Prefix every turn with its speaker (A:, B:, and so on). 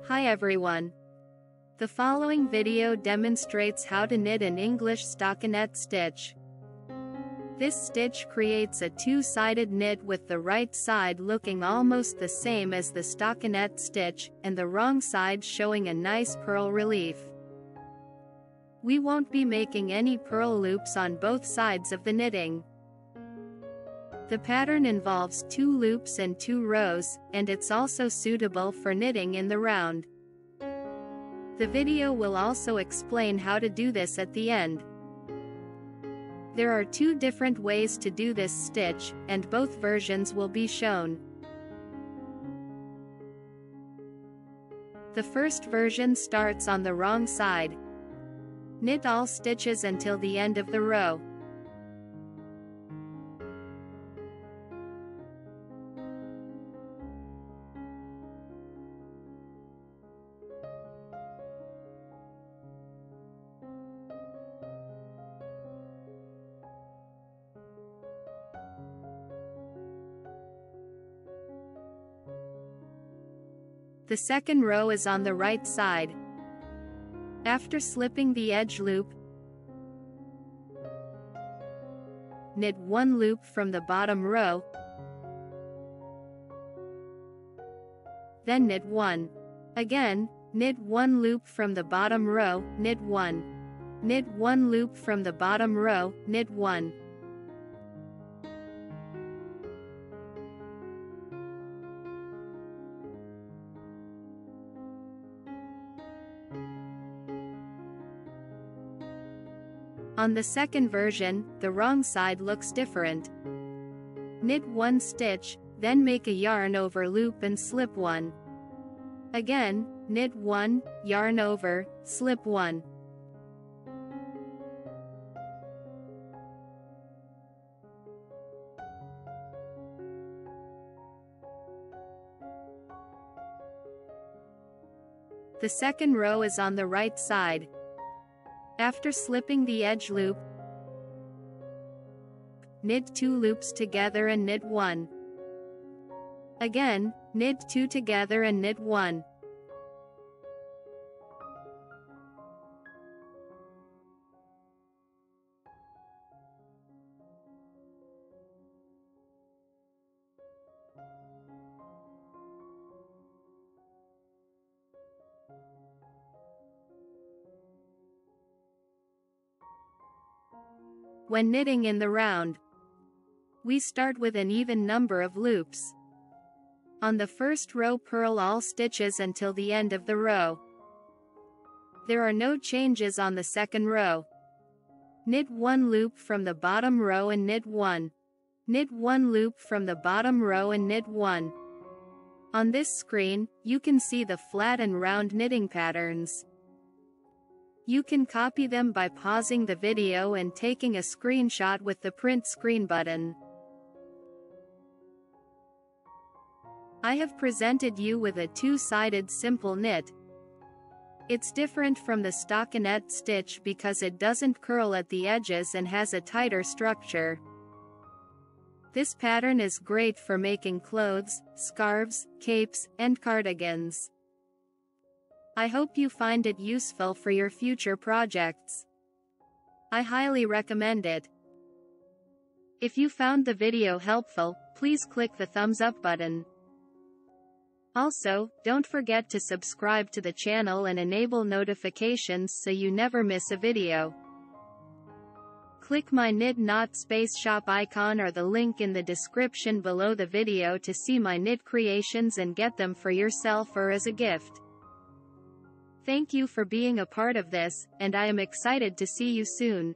A: Hi everyone. The following video demonstrates how to knit an English stockinette stitch. This stitch creates a two-sided knit with the right side looking almost the same as the stockinette stitch, and the wrong side showing a nice purl relief. We won't be making any purl loops on both sides of the knitting. The pattern involves 2 loops and 2 rows, and it's also suitable for knitting in the round. The video will also explain how to do this at the end. There are 2 different ways to do this stitch, and both versions will be shown. The first version starts on the wrong side. Knit all stitches until the end of the row. The second row is on the right side. After slipping the edge loop, knit 1 loop from the bottom row, then knit 1. Again, knit 1 loop from the bottom row, knit 1. Knit 1 loop from the bottom row, knit 1. On the second version, the wrong side looks different. Knit 1 stitch, then make a yarn over loop and slip 1. Again, knit 1, yarn over, slip 1. The second row is on the right side. After slipping the edge loop, knit 2 loops together and knit 1. Again, knit 2 together and knit 1. When knitting in the round, we start with an even number of loops. On the first row, purl all stitches until the end of the row. There are no changes on the second row. Knit 1 loop from the bottom row and knit 1. Knit 1 loop from the bottom row and knit 1. On this screen, you can see the flat and round knitting patterns. You can copy them by pausing the video and taking a screenshot with the print screen button. I have presented you with a two-sided simple knit. It's different from the stockinette stitch because it doesn't curl at the edges and has a tighter structure. This pattern is great for making clothes, scarves, capes, and cardigans. I hope you find it useful for your future projects. I highly recommend it. If you found the video helpful, please click the thumbs up button. Also, don't forget to subscribe to the channel and enable notifications so you never miss a video. Click my Knit Knot Space Shop icon or the link in the description below the video to see my knit creations and get them for yourself or as a gift. Thank you for being a part of this, and I am excited to see you soon.